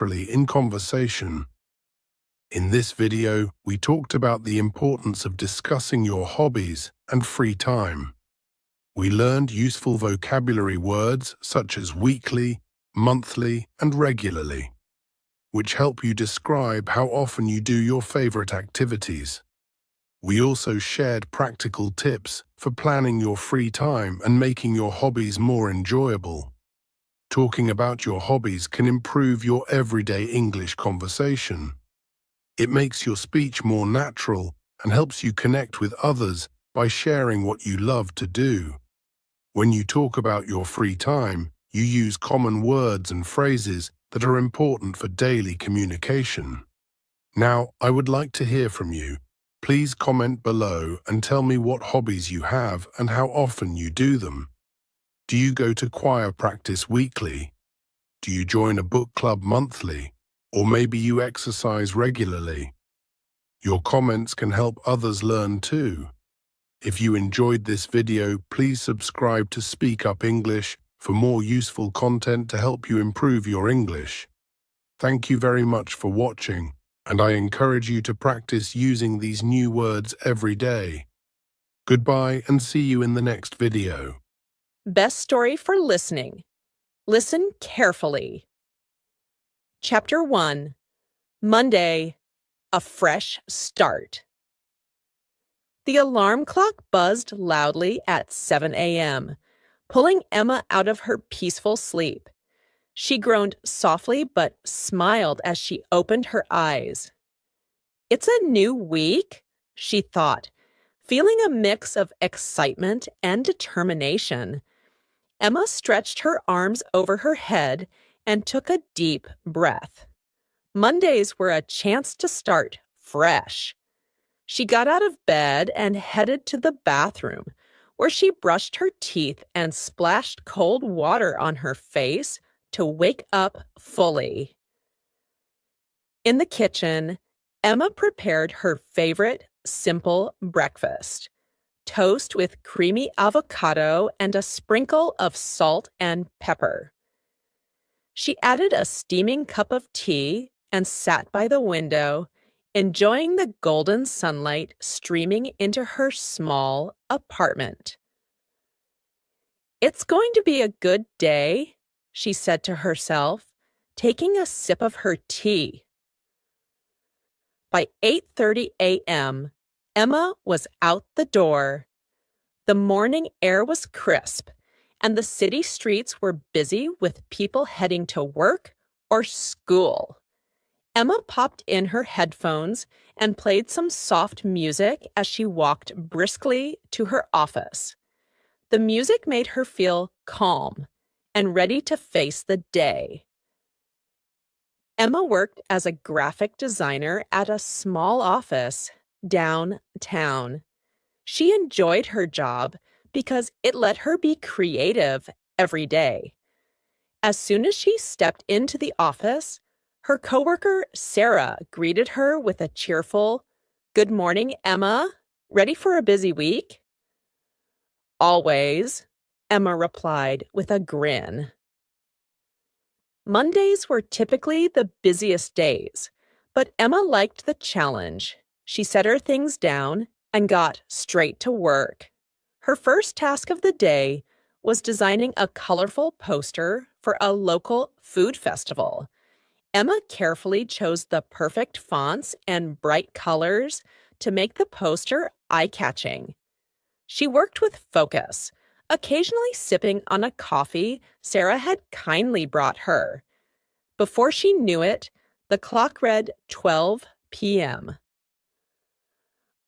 naturally in conversation. In this video, we talked about the importance of discussing your hobbies and free time. We learned useful vocabulary words such as weekly, monthly, and regularly, which help you describe how often you do your favorite activities. We also shared practical tips for planning your free time and making your hobbies more enjoyable. Talking about your hobbies can improve your everyday English conversation. It makes your speech more natural and helps you connect with others by sharing what you love to do. When you talk about your free time, you use common words and phrases that are important for daily communication. Now, I would like to hear from you. Please comment below and tell me what hobbies you have and how often you do them. Do you go to choir practice weekly? Do you join a book club monthly? Or maybe you exercise regularly? Your comments can help others learn too. If you enjoyed this video, please subscribe to Speak Up English for more useful content to help you improve your English. Thank you very much for watching, and I encourage you to practice using these new words every day. Goodbye and see you in the next video. Best story for listening. Listen carefully. Chapter 1. Monday, a fresh start. The alarm clock buzzed loudly at 7 a.m., pulling Emma out of her peaceful sleep. She groaned softly but smiled as she opened her eyes. It's a new week, she thought, feeling a mix of excitement and determination. Emma stretched her arms over her head and took a deep breath. Mondays were a chance to start fresh. She got out of bed and headed to the bathroom, where she brushed her teeth and splashed cold water on her face to wake up fully. In the kitchen, Emma prepared her favorite simple breakfast: toast with creamy avocado and a sprinkle of salt and pepper. She added a steaming cup of tea and sat by the window, enjoying the golden sunlight streaming into her small apartment. It's going to be a good day, she said to herself, taking a sip of her tea. By 8:30 a.m., Emma was out the door. The morning air was crisp, and the city streets were busy with people heading to work or school. Emma popped in her headphones and played some soft music as she walked briskly to her office. The music made her feel calm and ready to face the day. Emma worked as a graphic designer at a small office downtown. She enjoyed her job because it let her be creative every day. As soon as she stepped into the office, her coworker Sarah greeted her with a cheerful, "Good morning, Emma. Ready for a busy week?" "Always," Emma replied with a grin. Mondays were typically the busiest days, but Emma liked the challenge. She set her things down and got straight to work. Her first task of the day was designing a colorful poster for a local food festival. Emma carefully chose the perfect fonts and bright colors to make the poster eye-catching. She worked with focus, occasionally sipping on a coffee Sarah had kindly brought her. Before she knew it, the clock read 12 p.m.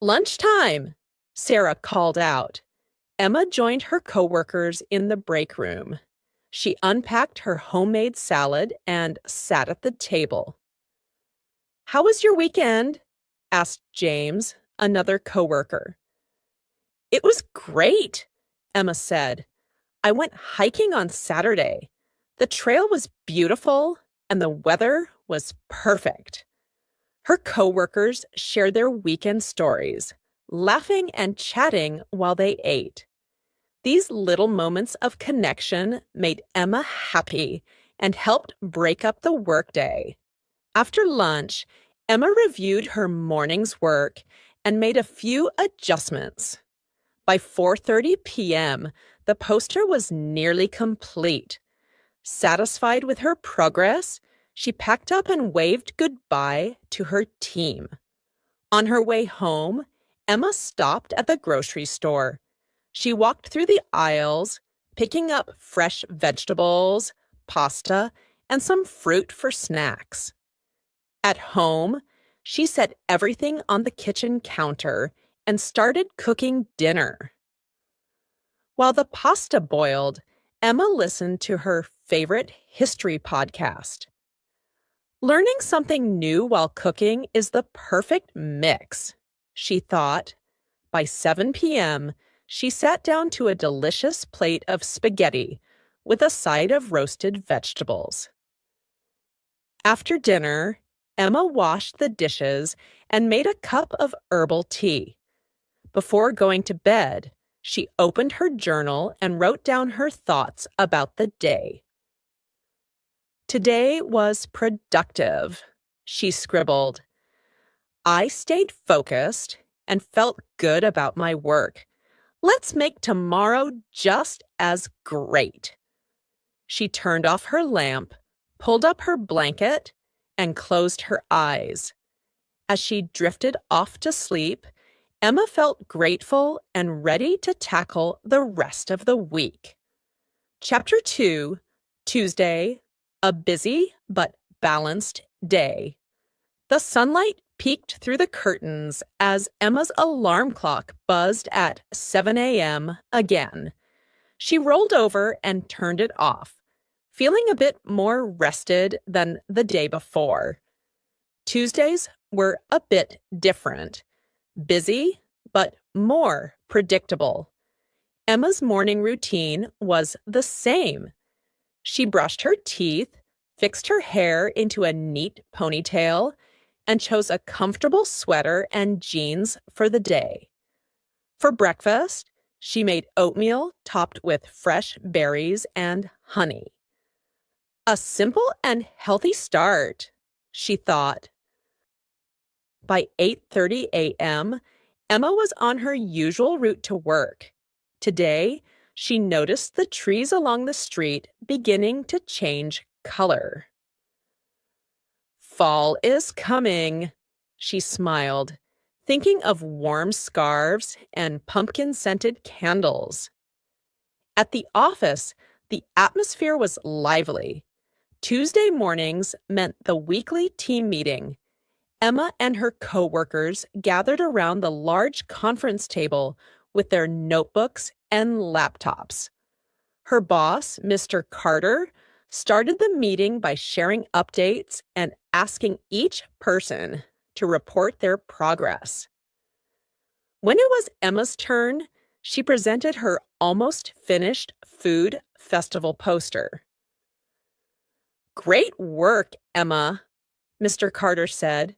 "Lunchtime," Sarah called out. Emma joined her coworkers in the break room. She unpacked her homemade salad and sat at the table. "How was your weekend?" asked James, another coworker. "It was great," Emma said. "I went hiking on Saturday. The trail was beautiful and the weather was perfect." Her coworkers shared their weekend stories, laughing and chatting while they ate. These little moments of connection made Emma happy and helped break up the workday. After lunch, Emma reviewed her morning's work and made a few adjustments. By 4:30 p.m., the poster was nearly complete. Satisfied with her progress, she packed up and waved goodbye to her team. On her way home, Emma stopped at the grocery store. She walked through the aisles, picking up fresh vegetables, pasta, and some fruit for snacks. At home, she set everything on the kitchen counter and started cooking dinner. While the pasta boiled, Emma listened to her favorite history podcast. Learning something new while cooking is the perfect mix, she thought. By 7 p.m., she sat down to a delicious plate of spaghetti with a side of roasted vegetables. After dinner, Emma washed the dishes and made a cup of herbal tea. Before going to bed, she opened her journal and wrote down her thoughts about the day. Today was productive, she scribbled. I stayed focused and felt good about my work. Let's make tomorrow just as great. She turned off her lamp, pulled up her blanket, and closed her eyes. As she drifted off to sleep, Emma felt grateful and ready to tackle the rest of the week. Chapter 2, Tuesday, a busy but balanced day. The sunlight peeked through the curtains as Emma's alarm clock buzzed at 7 a.m. again. She rolled over and turned it off, feeling a bit more rested than the day before. Tuesdays were a bit different. Busy, but more predictable. Emma's morning routine was the same. She brushed her teeth, fixed her hair into a neat ponytail, and chose a comfortable sweater and jeans for the day. For breakfast, she made oatmeal topped with fresh berries and honey. A simple and healthy start, she thought. By 8:30 a.m., Emma was on her usual route to work. Today, she noticed the trees along the street beginning to change color. Fall is coming, she smiled, thinking of warm scarves and pumpkin-scented candles. At the office, the atmosphere was lively. Tuesday mornings meant the weekly team meeting. Emma and her coworkers gathered around the large conference table with their notebooks and laptops. Her boss, Mr. Carter, started the meeting by sharing updates and asking each person to report their progress. When it was Emma's turn, she presented her almost finished food festival poster. "Great work, Emma," Mr. Carter said.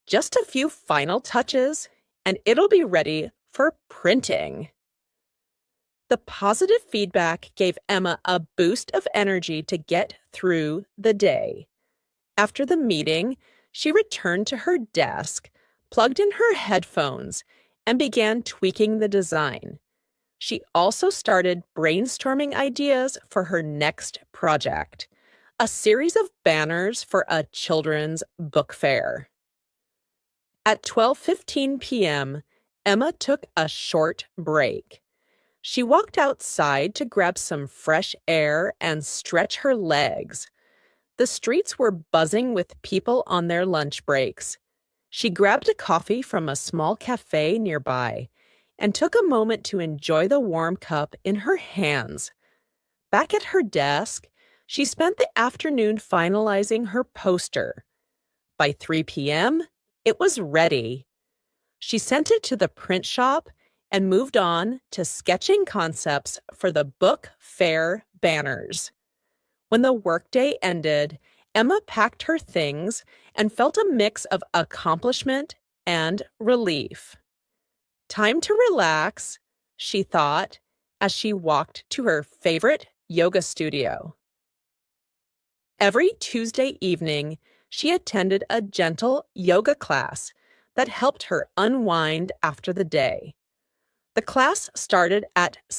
"Just a few final touches, and it'll be ready for printing." The positive feedback gave Emma a boost of energy to get through the day. After the meeting, she returned to her desk, plugged in her headphones, and began tweaking the design. She also started brainstorming ideas for her next project, a series of banners for a children's book fair. At 12:15 p.m., Emma took a short break. She walked outside to grab some fresh air and stretch her legs. The streets were buzzing with people on their lunch breaks. She grabbed a coffee from a small cafe nearby and took a moment to enjoy the warm cup in her hands. Back at her desk, she spent the afternoon finalizing her poster. By 3 p.m., it was ready. She sent it to the print shop and moved on to sketching concepts for the book fair banners. When the workday ended, Emma packed her things and felt a mix of accomplishment and relief. Time to relax, she thought, as she walked to her favorite yoga studio. Every Tuesday evening, she attended a gentle yoga class that helped her unwind after the day. The class started at